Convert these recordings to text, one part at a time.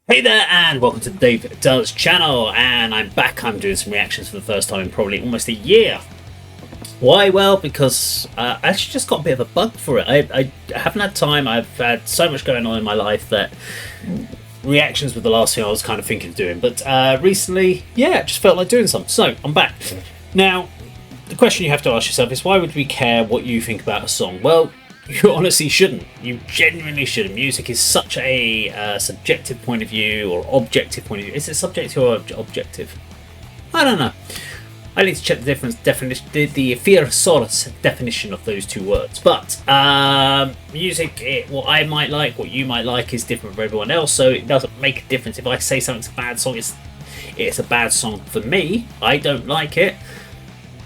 Hey there, and welcome to the Dave Does channel. And I'm back. I'm doing some reactions for the first time in probably almost a year. Why? Well, because I actually just got a bit of a bug for it. I haven't had time. I've had so much going on in my life that reactions were the last thing I was kind of thinking of doing. But recently, yeah, it just felt like doing something. So I'm back. Now, the question you have to ask yourself is, why would we care what you think about a song? Well, you honestly shouldn't. You genuinely shouldn't. Music is such a subjective point of view or objective point of view. Is it subjective or objective? I don't know. I need to check the definition, the thesaurus definition of those two words. But music, what I might like, what you might like, is different for everyone else. So it doesn't make a difference if I say something's a bad song. It's a bad song for me. I don't like it.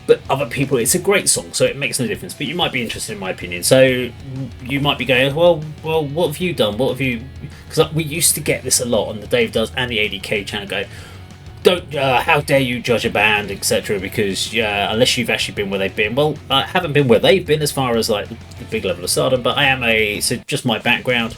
But other people, it's a great song, so it makes no difference. But you might be interested in my opinion. So you might be going, well, what have you done? What have you? Because we used to get this a lot on the Dave Does and the ADK channel. Go, don't, how dare you judge a band, etc. Because unless you've actually been where they've been. Well, I haven't been where they've been as far as like the big level of stardom. But I am so just my background.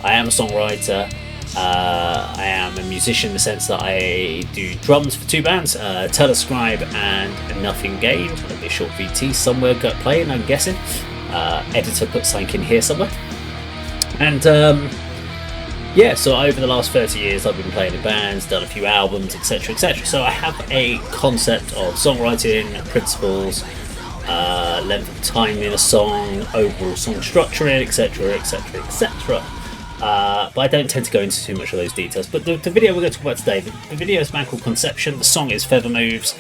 I am a songwriter. I am a musician in the sense that I do drums for two bands, Telescribe and Nothing Gained. There'll be a short VT somewhere got playing, I'm guessing. Editor put something in here somewhere. And yeah, so over the last 30 years I've been playing in bands, done a few albums, etc, etc. So I have a concept of songwriting, principles, length of time in a song, overall song structuring, etc, etc, etc. But I don't tend to go into too much of those details. But the video we're going to talk about today, the video is a band called Conception. The song is Feather Moves.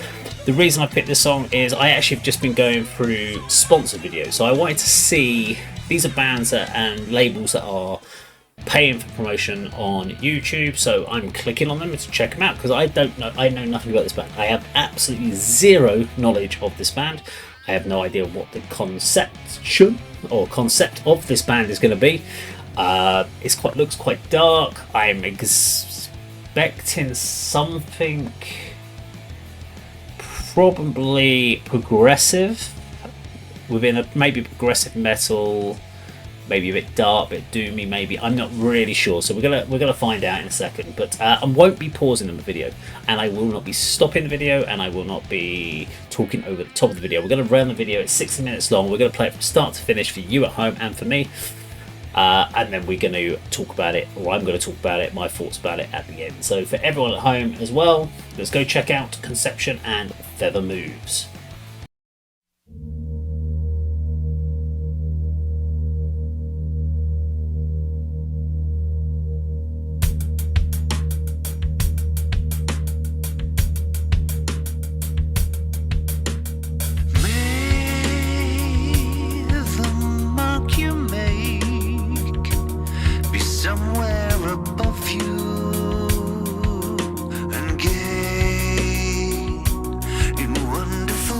The reason I picked this song is I actually have just been going through sponsored videos. So I wanted to see, these are bands and labels that are paying for promotion on YouTube. So I'm clicking on them to check them out because I know nothing about this band. I have absolutely zero knowledge of this band. I have no idea what the concept of this band is going to be. Looks quite dark. I'm expecting something probably progressive within maybe progressive metal, maybe a bit dark, a bit doomy. Maybe I'm not really sure. So we're gonna find out in a second. But I won't be pausing in the video, and I will not be stopping the video, and I will not be talking over the top of the video. We're gonna run the video. It's 60 minutes long. We're gonna play it from start to finish for you at home and for me. And then we're going to talk about it, or I'm going to talk about it, my thoughts about it at the end. So for everyone at home as well, let's go check out Conception and Feather Moves. Wonderful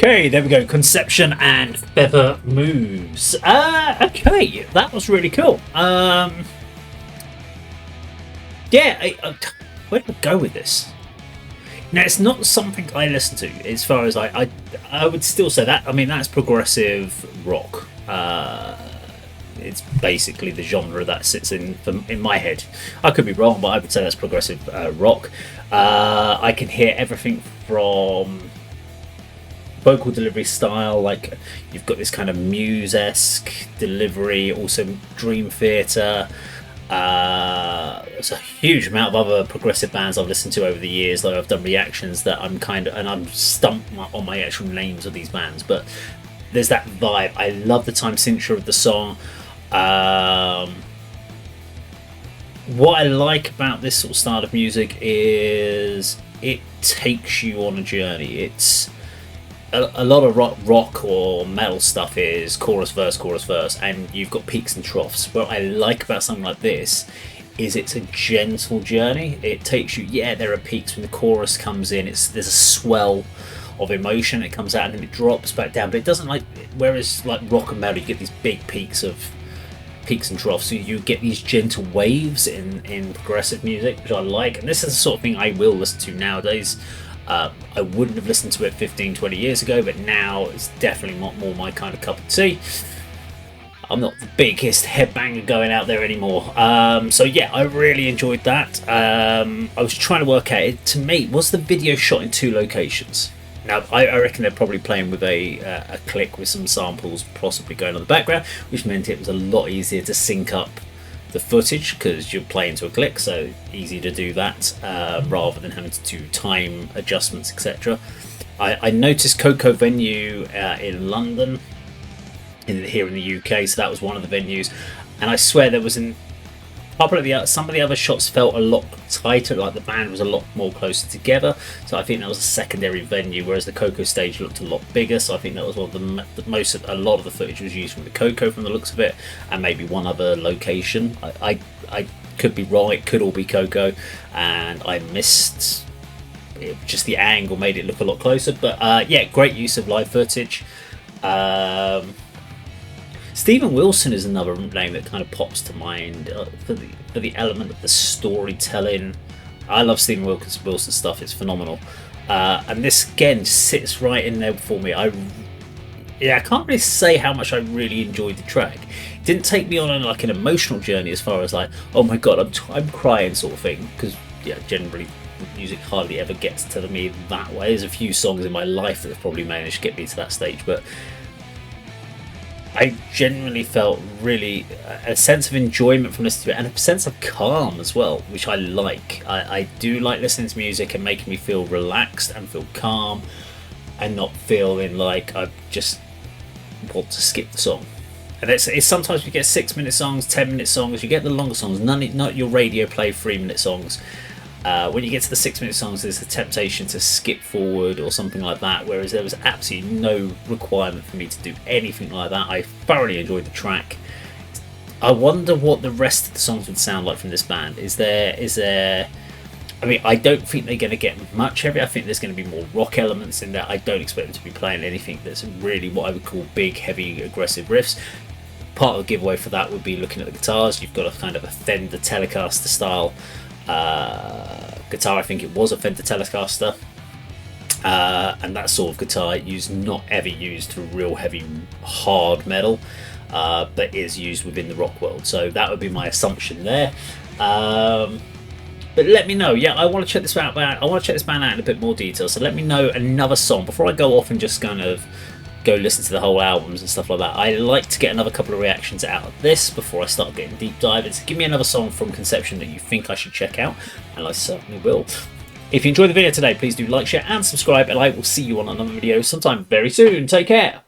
Okay, there we go. Conception and Feather Moves. Okay, that was really cool. Yeah, where do I go with this? Now, it's not something I listen to. As far as I would still say that. I mean, that's progressive rock. It's basically the genre that sits in my head. I could be wrong, but I would say that's progressive rock. I can hear everything from vocal delivery style, like you've got this kind of Muse-esque delivery, also Dream Theater. There's a huge amount of other progressive bands I've listened to over the years. Like I've done reactions that I'm stumped on my actual names of these bands, but there's that vibe. I love the time signature of the song. What I like about this sort of style of music is it takes you on a journey. It's a lot of rock or metal stuff is chorus, verse, and you've got peaks and troughs. What I like about something like this is it's a gentle journey. It takes you, yeah, there are peaks when the chorus comes in. There's a swell of emotion. It comes out and then it drops back down, but it doesn't like. Whereas like rock and metal, you get these big peaks and troughs. So you get these gentle waves in progressive music, which I like. And this is the sort of thing I will listen to nowadays. I wouldn't have listened to it 15-20 years ago, but now it's definitely not more my kind of cup of tea. I'm not the biggest headbanger going out there anymore. So yeah, I really enjoyed that. I was trying to work out, to me, was the video shot in 2 locations? Now, I reckon they're probably playing with a click with some samples possibly going on the background, which meant it was a lot easier to sync up the footage because you're playing to a click, so easy to do that rather than having to do time adjustments, etc. I noticed Coco Venue in London, here in the UK, so that was one of the venues, and I swear there was some of the other shots felt a lot tighter, like the band was a lot more closer together, so I think that was a secondary venue, whereas the Coco stage looked a lot bigger, so I think that was one of a lot of the footage was used from the Coco from the looks of it, and maybe one other location. I could be wrong, it could all be Coco, and I missed it, just the angle made it look a lot closer, but yeah, great use of live footage. Stephen Wilson is another name that kind of pops to mind for the element of the storytelling. I love Stephen Wilson stuff; it's phenomenal, and this again sits right in there for me. I can't really say how much I really enjoyed the track. It didn't take me on an emotional journey as far as like, oh my god, I'm crying sort of thing, because yeah, generally music hardly ever gets to me that way. There's a few songs in my life that have probably managed to get me to that stage, but I genuinely felt really a sense of enjoyment from listening to it, and a sense of calm as well, which I like. I do like listening to music and making me feel relaxed and feel calm, and not feeling like I just want to skip the song. And it's sometimes you get 6-minute songs, 10-minute songs, you get the longer songs, not your radio play 3-minute songs. When you get to the 6-minute songs, there's the temptation to skip forward or something like that, whereas there was absolutely no requirement for me to do anything like that. I thoroughly enjoyed the track. I wonder what the rest of the songs would sound like from this band. Is there I mean, I don't think they're going to get much heavy. I think there's going to be more rock elements in there. I don't expect them to be playing anything that's really what I would call big, heavy, aggressive riffs. Part of the giveaway for that would be looking at the guitars. You've got a kind of a Fender Telecaster style guitar. I think it was a Fender Telecaster, and that sort of guitar not ever used for real heavy hard metal, but is used within the rock world, so that would be my assumption there. But let me know. Yeah, I want to check this band out. I want to check this band out in a bit more detail, so let me know another song before I go off and just kind of go listen to the whole albums and stuff like that. I like to get another couple of reactions out of this before I start getting deep diving. So give me another song from Conception that you think I should check out, and I certainly will. If you enjoyed the video today, please do like, share and subscribe, and I will see you on another video sometime very soon. Take care.